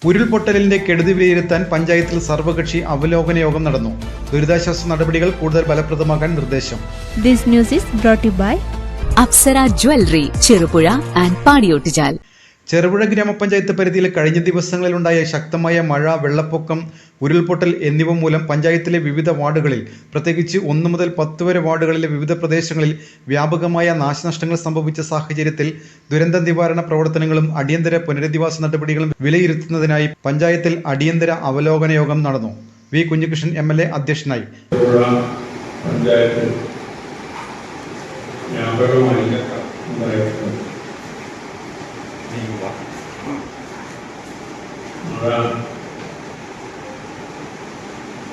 ഉരുൾപൊട്ടലിന്റെ കെടുതി വിലയിരുത്താൻ പഞ്ചായത്തിൽ സർവകക്ഷി അവലോകന യോഗം നടന്നു. ദുരിതാശ്വാസ നടപടികൾ കൂടുതൽ ഫലപ്രദമാക്കാൻ നിർദ്ദേശം. This news is brought you by Apsara jewellery, Cherupuzha and Padiyottuchal. Cherupuzha ഗ്രാമപഞ്ചായത്ത് പരിധിയിൽ കഴിഞ്ഞ ദിവസങ്ങളിലുണ്ടായ ശക്തമായ മഴ, വെള്ളപ്പൊക്കം, ഉരുൾപൊട്ടൽ എന്നിവ മൂലം പഞ്ചായത്തിലെ വിവിധ വാർഡുകളിൽ, പ്രത്യേകിച്ച് 1 മുതൽ 10 വരെ വാർഡുകളിലെ വിവിധ പ്രദേശങ്ങളിൽ വ്യാപകമായ നാശനഷ്ടങ്ങൾ സംഭവിച്ച സാഹചര്യത്തിൽ ദുരന്ത നിവാരണ പ്രവർത്തനങ്ങളും അടിയന്തര പുനരധിവാസ നടപടികളും വിലയിരുത്തുന്നതിനായി പഞ്ചായത്തിൽ അടിയന്തര അവലോകന യോഗം നടന്നു. വി കുഞ്ഞികൃഷ്ണൻ MLA അധ്യക്ഷനായി.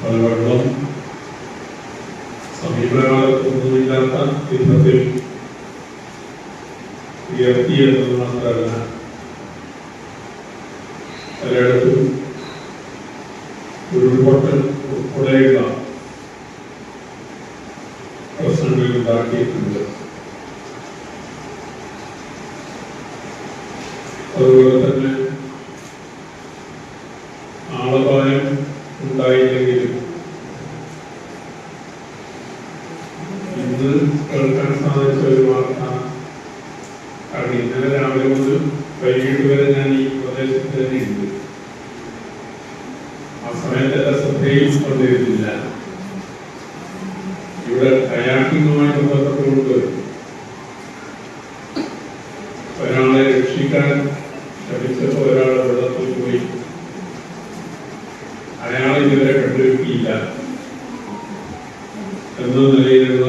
വെള്ളം സമീപകാലത്തൊന്നുമില്ലാത്ത വിധത്തിൽ ഉയർത്തിയെന്നത് മാത്രമല്ല, പലയിടത്തും ഉരുൾപൊട്ടൽ ഉൾപ്പെടെയുള്ള പ്രശ്നങ്ങൾ ഉണ്ടാക്കിയിട്ടുണ്ട്. അതുപോലെ തന്നെ ആളപായം ഉണ്ടായില്ലെങ്കിലും ഇന്ന് കേൾക്കാൻ സാധിച്ച ഒരു വാർത്ത, കാരണം ഇന്നലെ രാവിലെ മുതൽ വൈകിട്ട് വരെ ഞാൻ ഈ പ്രദേശത്ത് തന്നെ ഉണ്ട്. ആ സമയത്ത് എന്റെ ശ്രദ്ധയിൽ കൊണ്ടിരുന്നില്ല. ഇവിടെ കയാക്കിങ്ങുമായി ബന്ധപ്പെട്ടുകൊണ്ട് ഒരാളെ രക്ഷിക്കാൻ ശ്രമിച്ചപ്പോൾ ഒരാൾ വെള്ളത്തിൽ പോയി. അയാൾ ഇതുവരെ കണ്ടുകിട്ടിയില്ല എന്ന നിലയിലുള്ള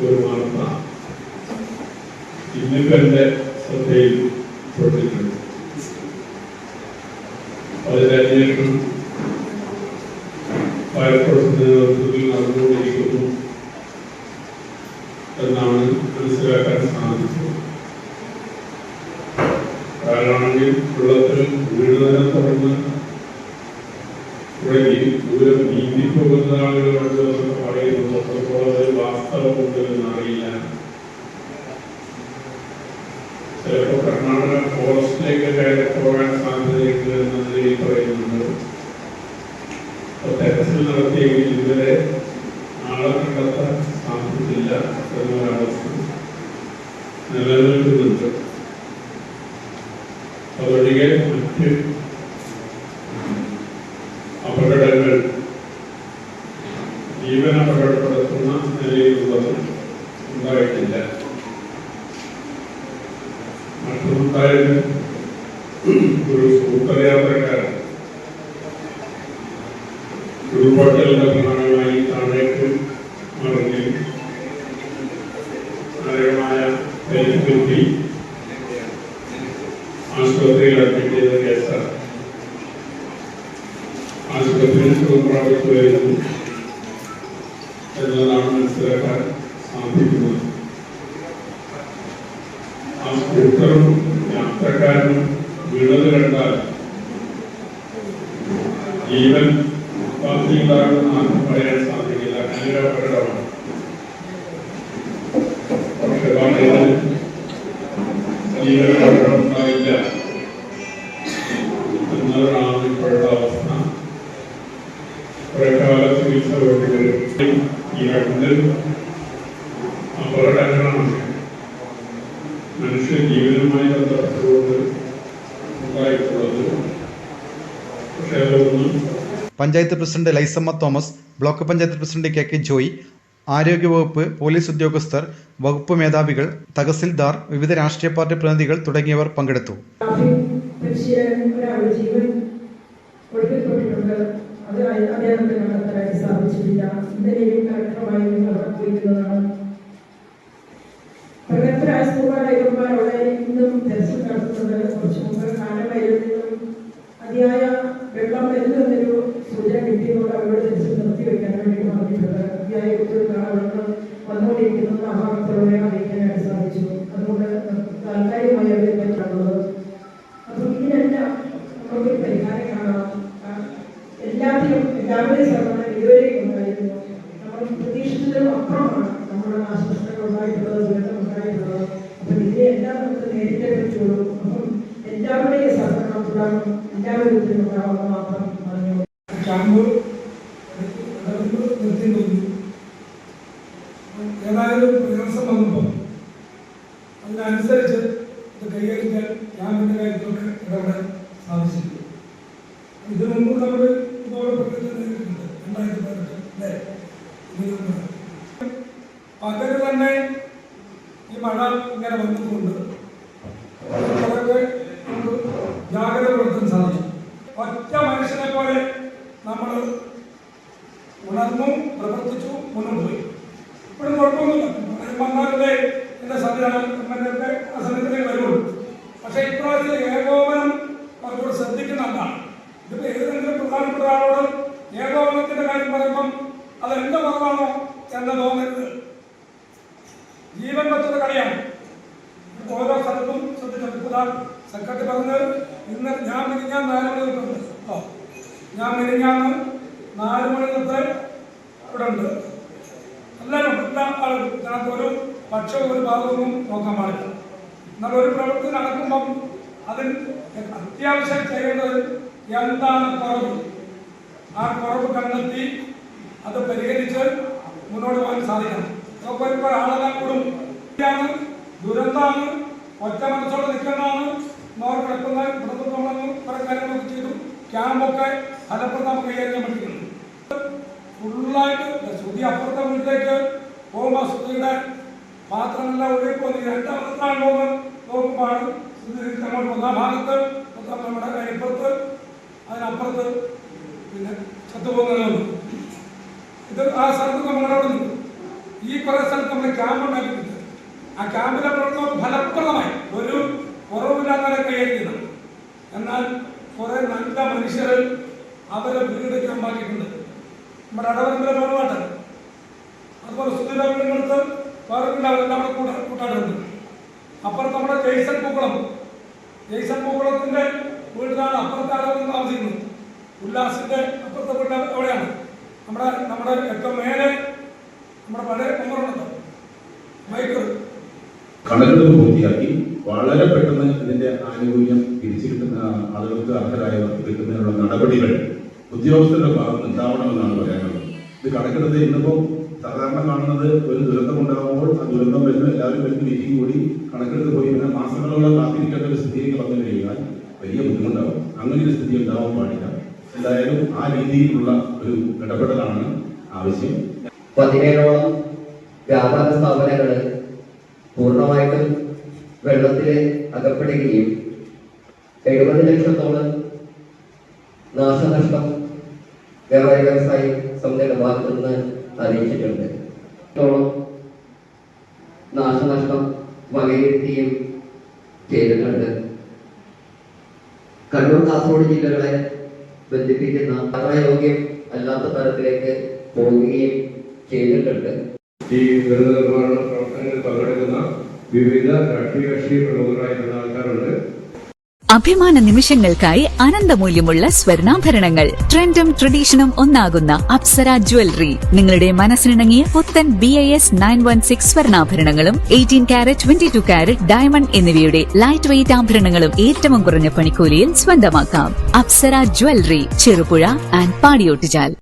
ഒരു വാർത്ത ഇന്നിപ്പോ എന്റെ ശ്രദ്ധയിൽ പെട്ടിട്ടുണ്ട്. അതിനന്വേഷണം ഫയർഫോഴ്സിന്റെ നേതൃത്വത്തിൽ നടന്നുകൊണ്ടിരിക്കുന്നു എന്നാണ് മനസ്സിലാക്കാൻ സാധിച്ചത്. കാരണമാണെങ്കിൽ വെള്ളത്തിൽ വീട് തന്നെ തുറന്ന് ദൂരം നീന്തിപ്പോകുന്ന ആളുകളോട് പറയുന്നത് അത്രത്തോളം വാസ്തവമുണ്ടെന്ന് അറിയില്ല. ചിലപ്പോൾ കർണാടക ഫോറസ്റ്റിലേക്ക് കയറി പോകാൻ സാധ്യതയുണ്ട് എന്ന നിലയിൽ പറയുന്നുണ്ട്. തെരച്ചിൽ നടത്തിയെങ്കിൽ ഇതുവരെ ആളെ കണ്ടെത്താൻ സാധിച്ചില്ല എന്നൊരവസ്ഥ നിലനിൽക്കുന്നുണ്ട്. അതൊഴികെ മറ്റ് അപകടങ്ങൾ, ജീവൻ അപകടപ്പെടുത്തുന്ന നിലയിലുള്ളത് ഉണ്ടായിട്ടില്ല. മറ്റൊന്നുണ്ടായത് ഒരു സ്കൂട്ടർ യാത്രക്കാരൻ ഉരുൾപൊട്ടലിന്റെ ഭാഗമായി താഴേക്ക് മറിഞ്ഞ് മാരകമായ പരിക്കേൽപ്പി ആശുപത്രിയിൽ അഡ്മിറ്റ് ചെയ്ത കേസാണ്. ആശുപത്രിയിൽ സുഖം പ്രാപിച്ചു വരുന്നു എന്നതാണ് മനസ്സിലാക്കാൻ സാധിക്കുന്നത്. ആ സ്കൂട്ടറും യാത്രക്കാരനും വീണത് കണ്ടാൽ ജീവൻ ബാക്കിയുണ്ടാകുന്ന ആർക്കും പറയാൻ സാധിക്കില്ല. അങ്ങനെ അപകടമാണ്. പക്ഷെ ജീവൻ അപകടം ഉണ്ടായില്ല എന്നതാണ് ഇപ്പോഴുള്ള അവസ്ഥ. കുറേക്കാല ചികിത്സ വേണ്ടിവരും. ഈ രണ്ട് അപകടങ്ങളാണ് മനുഷ്യ ജീവനുമായി ബന്ധപ്പെട്ടുകൊണ്ട് ഉണ്ടായിട്ടുള്ളത്. പക്ഷേ അതൊന്നും panchayat president Laisamma Thomas, block panchayat president KK Joy, ആരോഗ്യവകുപ്പ്, പോലീസ് ഉദ്യോഗസ്ഥർ, വകുപ്പ് മേധാവികൾ, തഹസിൽദാർ, വിവിധ രാഷ്ട്രീയ പാർട്ടി പ്രതിനിധികൾ തുടങ്ങിയവർ പങ്കെടുത്തു. അത് അദ്ദേഹത്തെ കണ്ടെത്താനായിട്ട് സാധിച്ചിട്ടില്ല. ഇന്നലെയും കലക്ടറുമായി പോയിരിക്കുന്നതാണ്. പ്രഗത്ഭരായ സ്കൂൾ ഡ്രൈവർമാരോടെ ഇന്നും തെരച്ചിൽ നടത്തുന്നുണ്ട്. കുറച്ച് മുമ്പ് കാലവയലിൽ നിന്നും അതിയായ വെള്ളം വരുന്നൊരു സൂചന കിട്ടിയതുകൊണ്ട് അവരോട് തെരച്ചിൽ നിർത്തിവെക്കാൻ വേണ്ടി പറഞ്ഞിട്ടുണ്ട്. അതിയായ ഒരു വെള്ളം വന്നുകൊണ്ടിരിക്കുന്നത് ആ ഭാഗത്തോടെ അറിയിക്കാനായിട്ട് സാധിച്ചു. അതുകൊണ്ട് താൽക്കാലികമായി അവരെ പറ്റാനുള്ളത്. അപ്പം ഇതിനെല്ലാം നമുക്കൊരു പരിഹാരം കാണാം. എല്ലാവരുടെയും സർവ്വ ഇതുവരെയും ഉണ്ടായിരുന്നു. നമ്മൾ പ്രതീക്ഷിച്ചതിലും അപ്പുറമാണ് നമ്മുടെ നാശനഷ്ടങ്ങൾ ഉണ്ടായിട്ടുള്ളത്, ദുരന്തം ഉണ്ടായിട്ടുള്ളത്. അപ്പം ഇതിനെല്ലാം നമുക്ക് നേരിട്ടേ പറ്റുള്ളൂ. അപ്പം എല്ലാവരുടെയും സഹകരണം ഉണ്ടാകണം. എല്ലാ വിധത്തിലും ഉണ്ടാവുമെന്ന് മാത്രം പറഞ്ഞു. ക്യാമ്പ് നിർത്തിയിരുന്നു. ഏതായാലും പ്രയാസം വന്നപ്പോൾ അതിനനുസരിച്ച് ഇത് കൈകാര്യം ക്യാമ്പിൻ്റെ കാര്യത്തിലൊക്കെ ഇടപെടാൻ സാധിച്ചിട്ടുണ്ട്. ഇതിനു മുമ്പ് നമ്മൾ ഇതോടെ പ്രത്യേകിച്ച് നേരിട്ടിട്ടുണ്ട് 2018 അല്ലേ? പകല് തന്നെ ഈ മഴ ഇങ്ങനെ വന്നതുകൊണ്ട് കുറേ നമുക്ക് ജാഗ്രത പുലർത്താൻ സാധിച്ചു. ഒറ്റ മനുഷ്യനെ പോലെ നമ്മൾ ഉണർന്നു, പ്രവർത്തിച്ചു, മുന്നോട്ട് പോയി. ഇപ്പോഴും കുഴപ്പമൊന്നുമില്ല. വന്നാലേ എൻ്റെ സംവിധാനത്തിൻ്റെ അസമയത്തിലേക്ക് വരുള്ളൂ. പക്ഷേ ഇപ്രാവശ്യം ഏകോപനം കുറച്ചുകൂടെ ശ്രദ്ധിക്കുന്നതാണ്. ഇതിപ്പോൾ ഏതെങ്കിലും പ്രധാനപ്പെട്ട ആളോട് ഏകോപനത്തിൻ്റെ കാര്യം പറയുമ്പം അത് എൻ്റെ കുറവാണോ എന്ന് തോന്നരുത്. ജീവൻ വെച്ചത് കളിയാണ്. ഓരോ സ്ഥലത്തും ശ്രദ്ധിച്ചു. സെക്രട്ടറി പറഞ്ഞത് ഇന്ന് ഞാൻ മിനിഞ്ഞാൻ 4 മണി തൊട്ടുണ്ട്. ഞാൻ മിനിഞ്ഞാന്ന് 4 മണി തൊട്ട് ഇവിടെ ഉണ്ട്. എല്ലാവരും എല്ലാ ആളുകളും ഇതിനകത്ത് ഒരു പക്ഷവും ഒരു ഭാഗവും നോക്കാൻ പാടില്ല. എന്നാൽ ഒരു പ്രവൃത്തി നടക്കുമ്പം അതിൽ അത്യാവശ്യം ചെയ്യേണ്ടത് എന്താണ് കുറവ്, ആ കുറവ് കണ്ടെത്തി അത് പരിഹരിച്ച് മുന്നോട്ട് പോകാൻ സാധിക്കണം. ഇപ്പോൾ ആളെല്ലാം കൂടും ദുരന്തമാണ്, ഒറ്റ മനസ്സോടെ നിൽക്കുന്നതാണ്, കിടക്കുന്ന ഇവിടുന്ന് കുറെ കാര്യങ്ങളൊക്കെ ചെയ്തു. ക്യാമ്പൊക്കെ ഫലപ്രദം കൈകാര്യം പറ്റുന്നുണ്ട്. ഫുള്ളായിട്ട് ശ്രുതി അപ്പുറത്തെ വീട്ടിലേക്ക് പോകുമ്പോൾ ശ്രുതിയുടെ പാത്രമെല്ലാം ഒഴുകി പോകുന്നത് 2 പാത്രമാണോ എന്ന് നോക്കുമ്പോഴാണ് ശ്രുതി അങ്ങോട്ട് പോകുന്നത്. ആ ഭാഗത്ത് നമ്മുടെ അതിനപ്പുറത്ത് അതിനപ്പുറത്ത് പിന്നെ ചത്തുപോകുന്നതാണ്. ഇത് ആ സ്ഥലത്ത് നമ്മൾ ഇടപെടുന്നു. ഈ കുറേ സ്ഥലത്ത് നമ്മൾ ക്യാമ്പ് ഉണ്ടാക്കിയിട്ടുണ്ട്. ആ ക്യാമ്പിലെ പ്രവർത്തനം ഫലപ്രദമായി ഒരു കുറവില്ലാതെ കൈകാര്യം. എന്നാൽ കുറെ നല്ല മനുഷ്യർ അവരെ വീട് ക്യാമ്പാക്കിയിട്ടുണ്ട്. നമ്മുടെ അടവരമ്പിലെ വേറുപാട്ട് അതുപോലെ സുധീരടുത്ത് വേറെ അവരെല്ലാം കൂടെ കൂട്ടാടുണ്ട്. അപ്പുറത്ത് നമ്മുടെ ജയ്സൺ പൂക്കുളത്തിന്റെ വീട്ടിലാണ് അപ്പുറത്തെ അടവ് താമസിക്കുന്നത്. ഉല്ലാസിന്റെ അപ്പുറത്തെ വീട്ടിൽ എവിടെയാണ് നമ്മുടെ ഏറ്റവും മേലെ നമ്മുടെ പഴയ കുമറുണ്ടോ മൈക്കിൾ കണക്കെടുപ്പ് പൂർത്തിയാക്കി വളരെ പെട്ടെന്ന് ഇതിന്റെ ആനുകൂല്യം തിരിച്ചു കിട്ടുന്ന ആളുകൾക്ക് അർഹരായവർക്ക് കിട്ടുന്നതിനുള്ള നടപടികൾ ഉദ്യോഗസ്ഥരുടെ ഭാഗത്ത് ഉണ്ടാവണമെന്നാണ് പറയാനുള്ളത്. ഇത് കണക്കെടുത്ത് ഇന്നിപ്പോൾ സാധാരണ കാണുന്നത് ഒരു ദുരന്തമുണ്ടാകുമ്പോൾ ആ ദുരന്തം വരുന്ന എല്ലാവരും വരുന്ന മീറ്റിംഗ് കൂടി കണക്കെടുത്ത് പോയി പിന്നെ മാസങ്ങളോളം കാത്തിരിക്കേണ്ട ഒരു സ്ഥിതിയിലേക്ക് വന്നു കഴിഞ്ഞാൽ വലിയ ബുദ്ധിമുട്ടാവും. അങ്ങനെ ഒരു സ്ഥിതി ഉണ്ടാവാൻ പാടില്ല. എന്തായാലും ആ രീതിയിലുള്ള ഒരു ഇടപെടലാണ് ആവശ്യം. 17ഓളം വ്യാപാര സ്ഥാപനങ്ങൾ പൂർണ്ണമായിട്ടും വെള്ളത്തിൽ അകപ്പെടുകയും 70 ലക്ഷത്തോളം നാശനഷ്ടം വ്യവസായ സമിതിയുടെ ഭാഗത്തു നിന്ന് അറിയിച്ചിട്ടുണ്ട്. നാശനഷ്ടം വകയിരുത്തുകയും ചെയ്തിട്ടുണ്ട്. കണ്ണൂർ കാസർഗോഡ് ജില്ലകളെ ബന്ധിപ്പിക്കുന്ന യാത്രായോഗ്യം അല്ലാത്ത തരത്തിലേക്ക് പോവുകയും ചെയ്തിട്ടുണ്ട്. ഈ ദുരന്ത നിർമ്മാണ പ്രവർത്തനങ്ങളിൽ പങ്കെടുക്കുന്ന വിവിധ രാഷ്ട്രീയ കക്ഷി പ്രമുഖരായിട്ടുള്ള ആൾക്കാരുണ്ട്. അഭിമാന നിമിഷങ്ങൾക്കായി അനന്തമൂല്യമുള്ള സ്വർണ്ണാഭരണങ്ങൾ ട്രെൻഡും ട്രഡീഷനും ഒന്നാകുന്ന അപ്സര ജ്വല്ലറി. നിങ്ങളുടെ മനസ്സിനിണങ്ങിയ പുത്തൻ BIS 916 സ്വർണ്ണാഭരണങ്ങളും 18 കാരറ്റ് 22 കാരറ്റ് ഡയമണ്ട് എന്നിവയുടെ ലൈറ്റ് വെയ്റ്റ് ആഭരണങ്ങളും ഏറ്റവും കുറഞ്ഞ പണിക്കൂലിയിൽ സ്വന്തമാക്കാം. Apsara jewellery, Cherupuzha and Padiyottuchal.